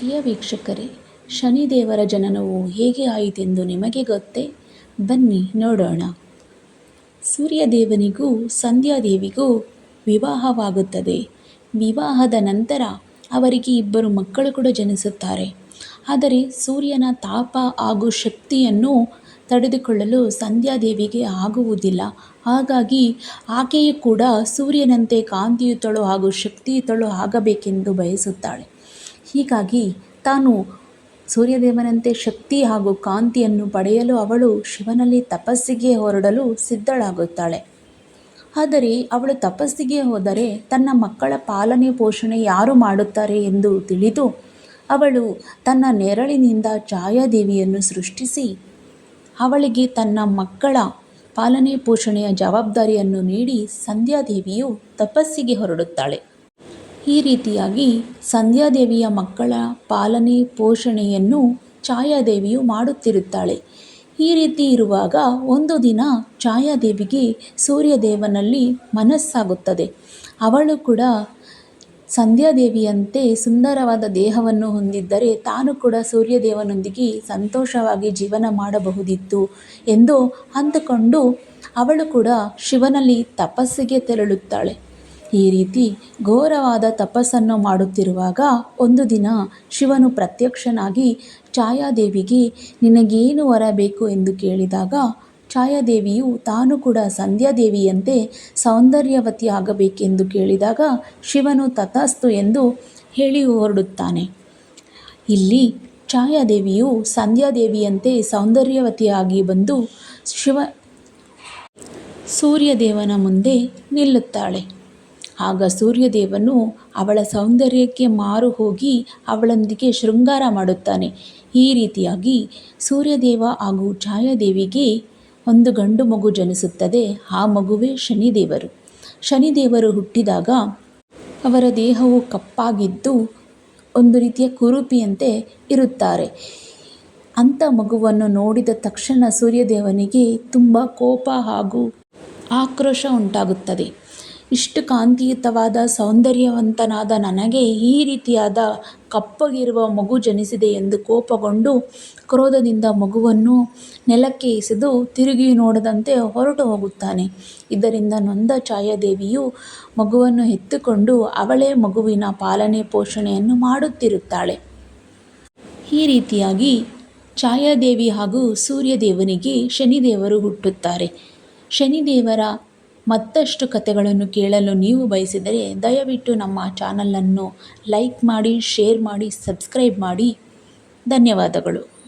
ಪ್ರಿಯ ವೀಕ್ಷಕರೇ, ಶನಿದೇವರ ಜನನವು ಹೇಗೆ ಆಯಿತೆಂದು ನಿಮಗೆ ಗೊತ್ತೇ? ಬನ್ನಿ ನೋಡೋಣ. ಸೂರ್ಯದೇವನಿಗೂ ಸಂಧ್ಯಾದೇವಿಗೂ ವಿವಾಹವಾಗುತ್ತದೆ. ವಿವಾಹದ ನಂತರ ಅವರಿಗೆ ಇಬ್ಬರು ಮಕ್ಕಳು ಕೂಡ ಜನಿಸುತ್ತಾರೆ. ಆದರೆ ಸೂರ್ಯನ ತಾಪ ಹಾಗೂ ಶಕ್ತಿಯನ್ನು ತಡೆದುಕೊಳ್ಳಲು ಸಂಧ್ಯಾದೇವಿಗೆ ಆಗುವುದಿಲ್ಲ. ಹಾಗಾಗಿ ಆಕೆಯು ಕೂಡ ಸೂರ್ಯನಂತೆ ಕಾಂತಿಯುತಳು ಹಾಗೂ ಶಕ್ತಿಯುತಳು ಆಗಬೇಕೆಂದು ಬಯಸುತ್ತಾಳೆ. ಹೀಗಾಗಿ ತಾನು ಸೂರ್ಯದೇವನಂತೆ ಶಕ್ತಿ ಹಾಗೂ ಕಾಂತಿಯನ್ನು ಪಡೆಯಲು ಅವಳು ಶಿವನಲ್ಲಿ ತಪಸ್ಸಿಗೆ ಹೊರಡಲು ಸಿದ್ಧಳಾಗುತ್ತಾಳೆ. ಆದರೆ ಅವಳು ತಪಸ್ಸಿಗೆ ಹೋದರೆ ತನ್ನ ಮಕ್ಕಳ ಪಾಲನೆ ಪೋಷಣೆ ಯಾರು ಮಾಡುತ್ತಾರೆ ಎಂದು ತಿಳಿದು ಅವಳು ತನ್ನ ನೆರಳಿನಿಂದ ಛಾಯಾದೇವಿಯನ್ನು ಸೃಷ್ಟಿಸಿ ಅವಳಿಗೆ ತನ್ನ ಮಕ್ಕಳ ಪಾಲನೆ ಪೋಷಣೆಯ ಜವಾಬ್ದಾರಿಯನ್ನು ನೀಡಿ ಸಂಧ್ಯಾದೇವಿಯು ತಪಸ್ಸಿಗೆ ಹೊರಡುತ್ತಾಳೆ. ಈ ರೀತಿಯಾಗಿ ಸಂಧ್ಯಾದೇವಿಯ ಮಕ್ಕಳ ಪಾಲನೆ ಪೋಷಣೆಯನ್ನು ಛಾಯಾದೇವಿಯು ಮಾಡುತ್ತಿರುತ್ತಾಳೆ. ಈ ರೀತಿ ಇರುವಾಗ ಒಂದು ದಿನ ಛಾಯಾದೇವಿಗೆ ಸೂರ್ಯದೇವನಲ್ಲಿ ಮನಸ್ಸಾಗುತ್ತದೆ. ಅವಳು ಕೂಡ ಸಂಧ್ಯಾದೇವಿಯಂತೆ ಸುಂದರವಾದ ದೇಹವನ್ನು ಹೊಂದಿದ್ದರೆ ತಾನು ಕೂಡ ಸೂರ್ಯದೇವನೊಂದಿಗೆ ಸಂತೋಷವಾಗಿ ಜೀವನ ಮಾಡಬಹುದಿತ್ತು ಎಂದು ಅಂದುಕೊಂಡು ಅವಳು ಕೂಡ ಶಿವನಲ್ಲಿ ತಪಸ್ಸಿಗೆ ತೆರಳುತ್ತಾಳೆ. ಈ ರೀತಿ ಘೋರವಾದ ತಪಸ್ಸನ್ನು ಮಾಡುತ್ತಿರುವಾಗ ಒಂದು ದಿನ ಶಿವನು ಪ್ರತ್ಯಕ್ಷನಾಗಿ ಛಾಯಾದೇವಿಗೆ ನಿನಗೇನು ವರ ಬೇಕು ಎಂದು ಕೇಳಿದಾಗ ಛಾಯಾದೇವಿಯು ತಾನು ಕೂಡ ಸಂಧ್ಯಾದೇವಿಯಂತೆ ಸೌಂದರ್ಯವತಿ ಆಗಬೇಕೆಂದು ಕೇಳಿದಾಗ ಶಿವನು ತಥಾಸ್ತು ಎಂದು ಹೇಳಿ ಹೊರಡುತ್ತಾನೆ. ಇಲ್ಲಿ ಛಾಯಾದೇವಿಯು ಸಂಧ್ಯಾದೇವಿಯಂತೆ ಸೌಂದರ್ಯವತಿಯಾಗಿ ಬಂದು ಸೂರ್ಯದೇವನ ಮುಂದೆ ನಿಲ್ಲುತ್ತಾಳೆ. ಆಗ ಸೂರ್ಯದೇವನು ಅವಳ ಸೌಂದರ್ಯಕ್ಕೆ ಮಾರು ಹೋಗಿ ಅವಳೊಂದಿಗೆ ಶೃಂಗಾರ ಮಾಡುತ್ತಾನೆ. ಈ ರೀತಿಯಾಗಿ ಸೂರ್ಯದೇವ ಹಾಗೂ ಛಾಯಾದೇವಿಗೆ ಒಂದು ಗಂಡು ಮಗು ಜನಿಸುತ್ತದೆ. ಆ ಮಗುವೇ ಶನಿದೇವರು. ಶನಿದೇವರು ಹುಟ್ಟಿದಾಗ ಅವರ ದೇಹವು ಕಪ್ಪಾಗಿದ್ದು ಒಂದು ರೀತಿಯ ಕುರುಪಿಯಂತೆ ಇರುತ್ತಾರೆ. ಅಂಥ ಮಗುವನ್ನು ನೋಡಿದ ತಕ್ಷಣ ಸೂರ್ಯದೇವನಿಗೆ ತುಂಬ ಕೋಪ ಹಾಗೂ ಆಕ್ರೋಶ ಉಂಟಾಗುತ್ತದೆ. ಇಷ್ಟು ಕಾಂತಿಯುತವಾದ ಸೌಂದರ್ಯವಂತನಾದ ನನಗೆ ಈ ರೀತಿಯಾದ ಕಪ್ಪಗಿರುವ ಮಗು ಜನಿಸಿದೆ ಎಂದು ಕೋಪಗೊಂಡು ಕ್ರೋಧದಿಂದ ಮಗುವನ್ನು ನೆಲಕ್ಕೆ ಎಸೆದು ತಿರುಗಿ ನೋಡದಂತೆ ಹೊರಟು ಹೋಗುತ್ತಾನೆ. ಇದರಿಂದ ನೊಂದ ಛಾಯಾದೇವಿಯು ಮಗುವನ್ನು ಎತ್ತುಕೊಂಡು ಅವಳೇ ಮಗುವಿನ ಪಾಲನೆ ಪೋಷಣೆಯನ್ನು ಮಾಡುತ್ತಿರುತ್ತಾಳೆ. ಈ ರೀತಿಯಾಗಿ ಛಾಯಾದೇವಿ ಹಾಗೂ ಸೂರ್ಯದೇವನಿಗೆ ಶನಿದೇವರು ಹುಟ್ಟುತ್ತಾರೆ. ಶನಿದೇವರ ಮತ್ತಷ್ಟು ಕಥೆಗಳನ್ನು ಕೇಳಲು ನೀವು ಬಯಸಿದರೆ ದಯವಿಟ್ಟು ನಮ್ಮ ಚಾನಲನ್ನು ಲೈಕ್ ಮಾಡಿ, ಶೇರ್ ಮಾಡಿ, ಸಬ್ಸ್ಕ್ರೈಬ್ ಮಾಡಿ. ಧನ್ಯವಾದಗಳು.